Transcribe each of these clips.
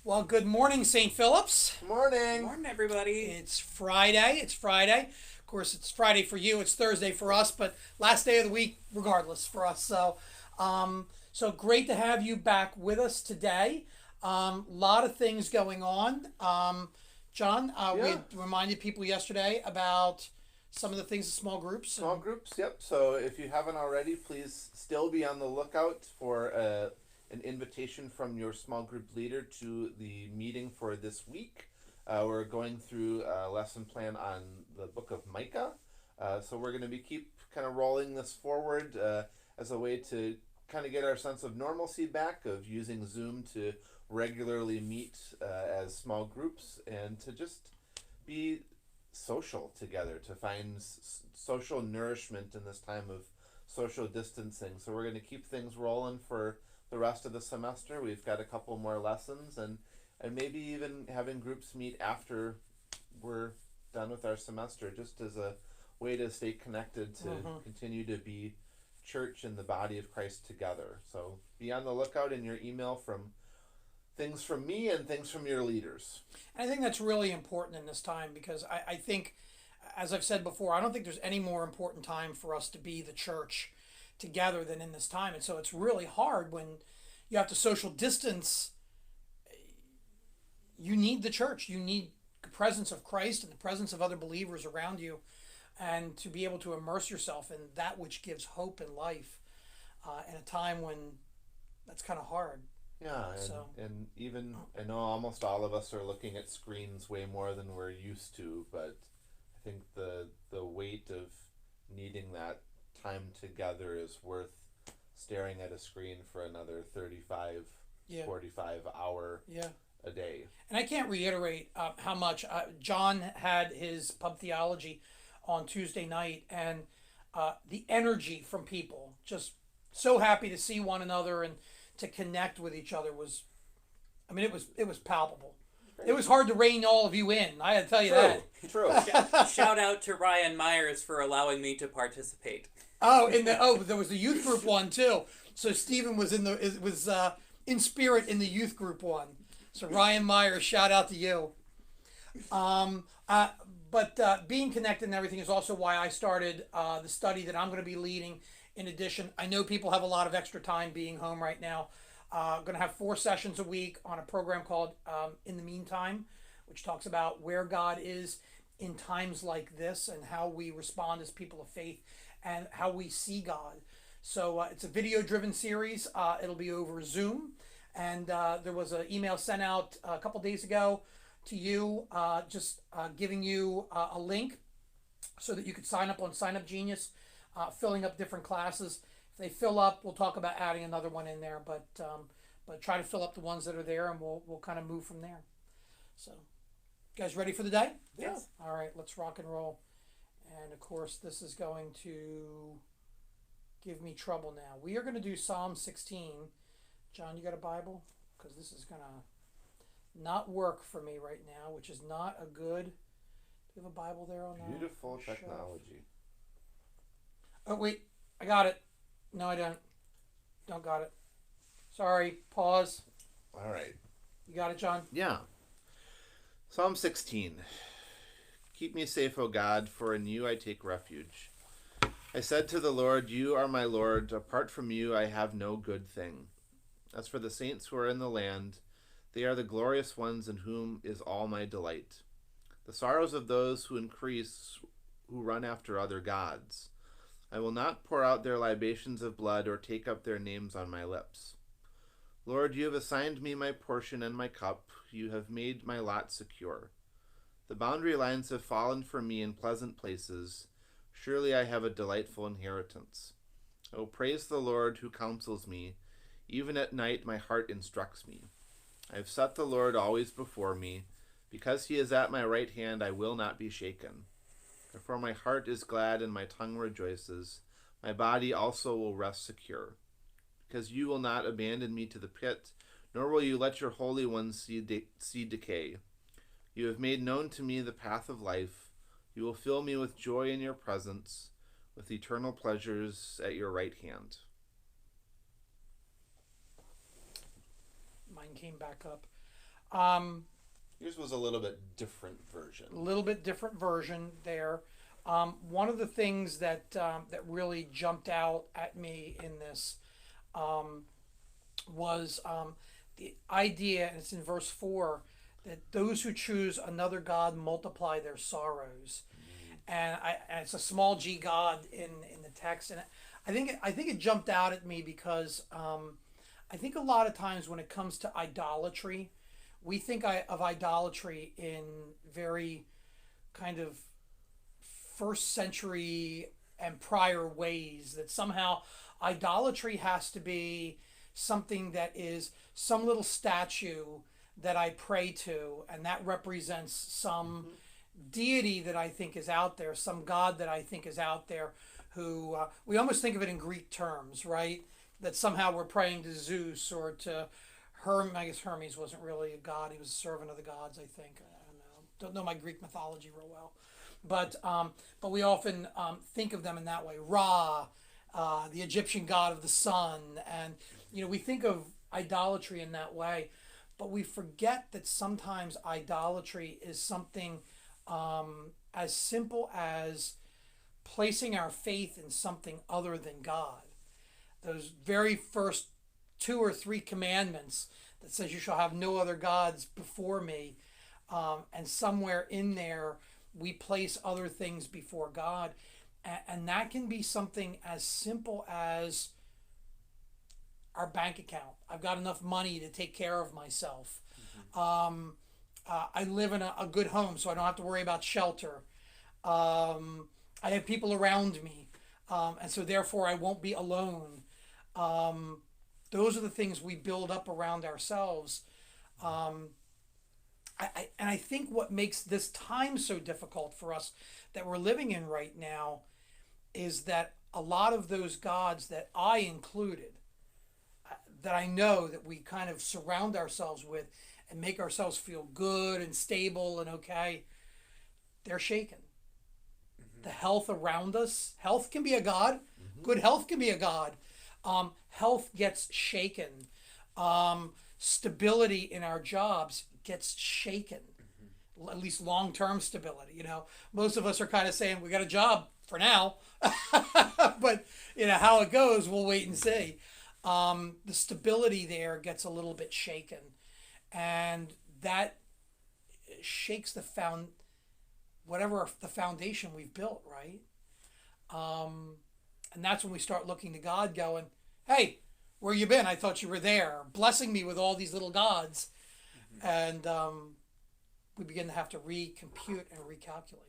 Well, good morning, St. Phillips. Morning. Morning, everybody. It's Friday. It's Friday. Of course, it's Friday for you. It's Thursday for us, but last day of the week, regardless, for us. So great to have you back with us today. Lot of things going on. John, we Yeah. had reminded people yesterday about some of the things of small groups. Small groups, yep. So if you haven't already, please still be on the lookout for an invitation from your small group leader to the meeting for this week. We're going through a lesson plan on the book of Micah. So we're going to be keep kind of rolling this forward as a way to kind of get our sense of normalcy back, of using Zoom to regularly meet as small groups and to just be social together, to find social nourishment in this time of social distancing. So we're going to keep things rolling for the rest of the semester. We've got a couple more lessons, and maybe even having groups meet after we're done with our semester, just as a way to stay connected, to continue to be church and the body of Christ together. So be on the lookout in your email from things from me and things from your leaders. I think that's really important in this time because I think, as I've said before, I don't think there's any more important time for us to be the church together than in this time. And so it's really hard when you have to social distance. You need the church. You need the presence of Christ and the presence of other believers around you, and to be able to immerse yourself in that which gives hope and life in a time when that's kind of hard. Yeah, and, So and even I know almost all of us are looking at screens way more than we're used to, but I think the weight of needing that time together is worth staring at a screen for another 35, yeah, 45 hour yeah. a day. And I can't reiterate how much John had his pub theology on Tuesday night, and the energy from people, just so happy to see one another and to connect with each other was, I mean, it was palpable. It was hard to rein all of you in. I had to tell you that. True. Shout out to Ryan Myers for allowing me to participate. There was the youth group one too. So Stephen was in spirit in the youth group one. So Ryan Myers, shout out to you. Um, uh, but being connected and everything is also why I started the study that I'm going to be leading. In addition, I know people have a lot of extra time being home right now. Going to have 4 sessions a week on a program called In the Meantime, which talks about where God is in times like this and how we respond as people of faith and how we see God. So it's a video-driven series. It'll be over Zoom, and there was an email sent out a couple days ago to you, just giving you a link so that you could sign up on Sign Up Genius, filling up different classes. If they fill up, we'll talk about adding another one in there, but try to fill up the ones that are there, and we'll kind of move from there. So, you guys ready for the day? Yes. All right, let's rock and roll. And of course, this is going to give me trouble now. We are going to do Psalm 16. John, you got a Bible? Because this is going to not work for me right now, which is not a good. Do you have a Bible there on that? Beautiful shelf? technology. Oh, wait. I got it. No, I don't. Don't got it. Sorry. Pause. All right. You got it, John? Yeah. Psalm 16. Keep me safe, O God, for in you I take refuge. I said to the Lord, you are my Lord. Apart from you I have no good thing. As for the saints who are in the land, they are the glorious ones in whom is all my delight. The sorrows of those who increase, who run after other gods. I will not pour out their libations of blood or take up their names on my lips. Lord, you have assigned me my portion and my cup. You have made my lot secure. The boundary lines have fallen for me in pleasant places. Surely I have a delightful inheritance. Oh, praise the Lord who counsels me. Even at night my heart instructs me. I have set the Lord always before me. Because he is at my right hand, I will not be shaken. For my heart is glad and my tongue rejoices. My body also will rest secure. Because you will not abandon me to the pit, nor will you let your Holy One see decay. You have made known to me the path of life. You will fill me with joy in your presence, with eternal pleasures at your right hand. Mine came back up. Yours was a little bit different version. A little bit different version there. One of the things that really jumped out at me in this was the idea, and it's in verse 4, that those who choose another God multiply their sorrows. And it's a small g God in the text. And I think it jumped out at me because I think a lot of times when it comes to idolatry, we think of idolatry in very kind of first century and prior ways, that somehow idolatry has to be something that is some little statue that I pray to, and that represents some deity that I think is out there, some God that I think is out there, who we almost think of it in Greek terms, right? That somehow we're praying to Zeus or to Hermes. I guess Hermes wasn't really a god; he was a servant of the gods, I think. I don't know. Don't know my Greek mythology real well, but we often think of them in that way. Ra, the Egyptian god of the sun, and we think of idolatry in that way, but we forget that sometimes idolatry is something as simple as placing our faith in something other than God. Those very first 2 or 3 commandments that says you shall have no other gods before me, and somewhere in there we place other things before God, and that can be something as simple as our bank account. I've got enough money to take care of myself. I live in a good home, so I don't have to worry about shelter. I have people around me, and so therefore I won't be alone. Those are the things we build up around ourselves. I think what makes this time so difficult for us that we're living in right now is that a lot of those gods that I included, that I know that we kind of surround ourselves with and make ourselves feel good and stable and okay, they're shaken. The health around us, health can be a god. Good health can be a god. Health gets shaken. Stability in our jobs gets shaken. At least long-term stability. Most of us are kind of saying we got a job for now, but how it goes, we'll wait and see. The stability there gets a little bit shaken, and that shakes the foundation we've built, right? And that's when we start looking to God, going, "Hey, where you been? I thought you were there, blessing me with all these little gods," and we begin to have to recompute and recalculate.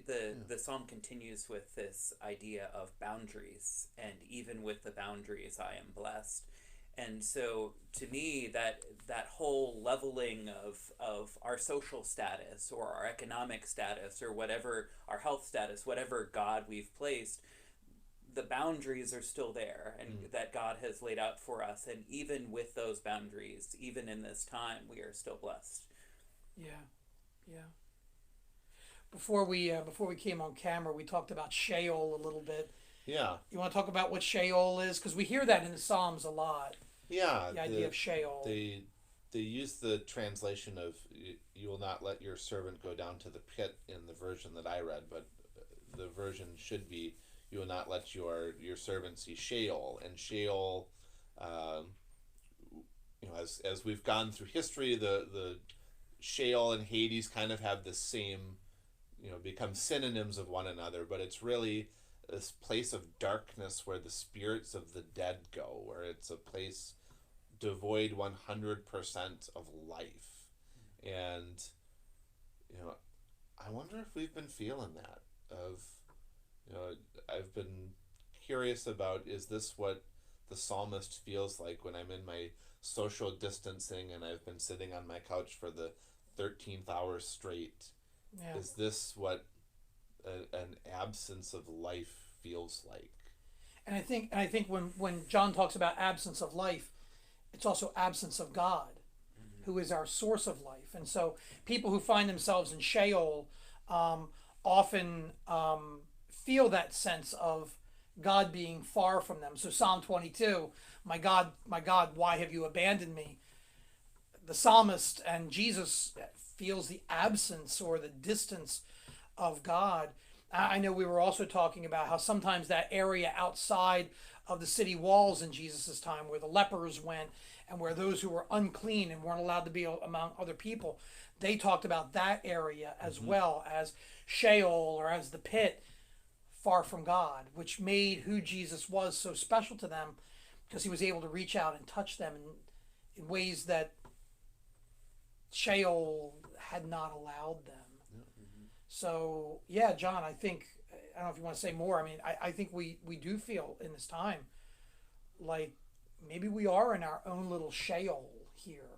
The psalm continues with this idea of boundaries, and even with the boundaries I am blessed. And so to me, that whole leveling of our social status or our economic status or whatever, our health status, whatever God we've placed, the boundaries are still there, and that God has laid out for us. And even with those boundaries, even in this time, we are still blessed. Yeah. Before we came on camera, we talked about Sheol a little bit. Yeah. You want to talk about what Sheol is? Because we hear that in the Psalms a lot. Yeah. The idea of Sheol. They use the translation of "you will not let your servant go down to the pit" in the version that I read, but the version should be "you will not let your servant see Sheol." And Sheol, as we've gone through history, the Sheol and Hades kind of have the same, become synonyms of one another, but it's really this place of darkness where the spirits of the dead go, where it's a place devoid 100% of life. And I wonder if we've been feeling that I've been curious about, is this what the psalmist feels like when I'm in my social distancing and I've been sitting on my couch for the 13th hour straight? Yeah. Is this what an absence of life feels like? And I think when John talks about absence of life, it's also absence of God, who is our source of life. And so people who find themselves in Sheol often feel that sense of God being far from them. So Psalm 22, my God, why have you abandoned me? the psalmist and Jesus feels the absence or the distance of God. I know we were also talking about how sometimes that area outside of the city walls in Jesus' time, where the lepers went and where those who were unclean and weren't allowed to be among other people, they talked about that area as well as Sheol or as the pit, far from God, which made who Jesus was so special to them because he was able to reach out and touch them in ways that Sheol had not allowed them. So, yeah, John, I think, I don't know if you want to say more. I mean, I think we do feel in this time like maybe we are in our own little Sheol here.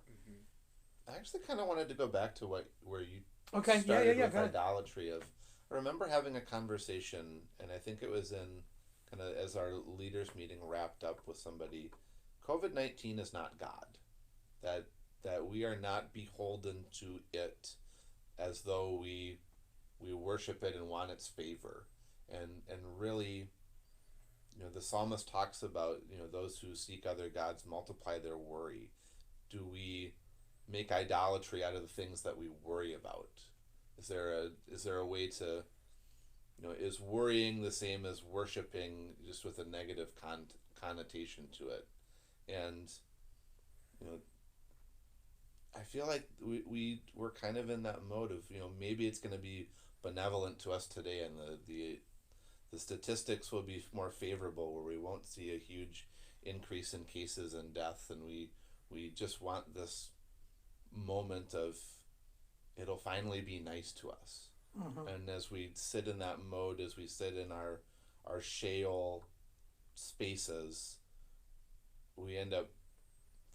I actually kind of wanted to go back to where you Okay, started yeah, with go ahead. idolatry. I remember having a conversation, and I think it was in kind of as our leaders meeting wrapped up with somebody. COVID-19 is not God. That we are not beholden to it as though we worship it and want its favor. And really, the psalmist talks about, those who seek other gods multiply their worry. Do we make idolatry out of the things that we worry about? Is there a way to, is worrying the same as worshiping, just with a negative connotation to it? And I feel like we're kind of in that mode of, maybe it's going to be benevolent to us today, and the statistics will be more favorable, where we won't see a huge increase in cases and death, and we just want this moment of it'll finally be nice to us. And as we sit in that mode, as we sit in our Sheol spaces, we end up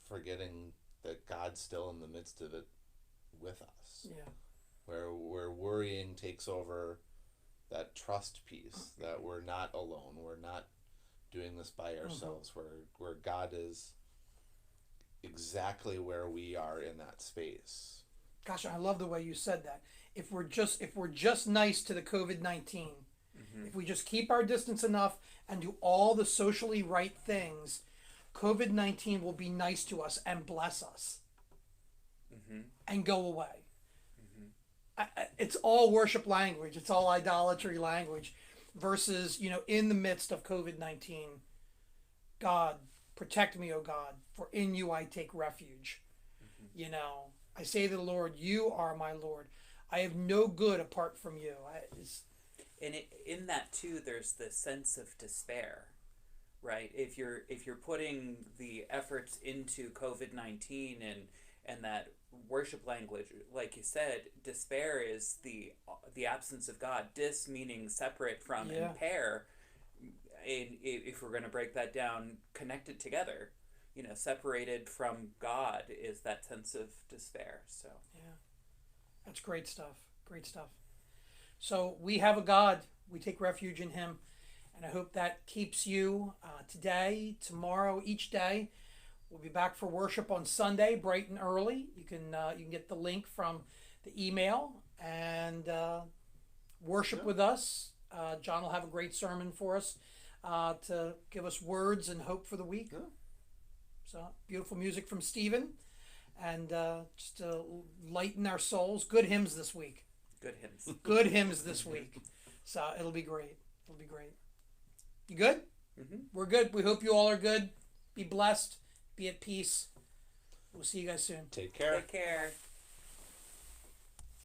forgetting that God's still in the midst of it with us. Yeah. Where worrying takes over that trust piece, that we're not alone, we're not doing this by ourselves, where God is exactly where we are in that space. Gosh, I love the way you said that. If we're just nice to the COVID-19, if we just keep our distance enough and do all the socially right things, COVID-19 will be nice to us and bless us and go away. It's all worship language. It's all idolatry language versus, in the midst of COVID-19, God, protect me, O God, for in you I take refuge. I say to the Lord, you are my Lord. I have no good apart from you. And in that too, there's this sense of despair, right? If you're putting the efforts into COVID-19 and that worship language, like you said, despair is the absence of God. Dis meaning separate from, and pair, if we're going to break that down, connected together. Separated from God is that sense of despair. So yeah, that's great stuff. Great stuff. So we have a God. We take refuge in Him, and I hope that keeps you today, tomorrow, each day. We'll be back for worship on Sunday, bright and early. You can get the link from the email and worship with us. John will have a great sermon for us to give us words and hope for the week. Yeah. So beautiful music from Stephen, and just to lighten our souls. Good hymns this week. good hymns. Good hymns this week. So it'll be great. It'll be great. You good? We're good. We hope you all are good. Be blessed. Be at peace. We'll see you guys soon. Take care. Take care.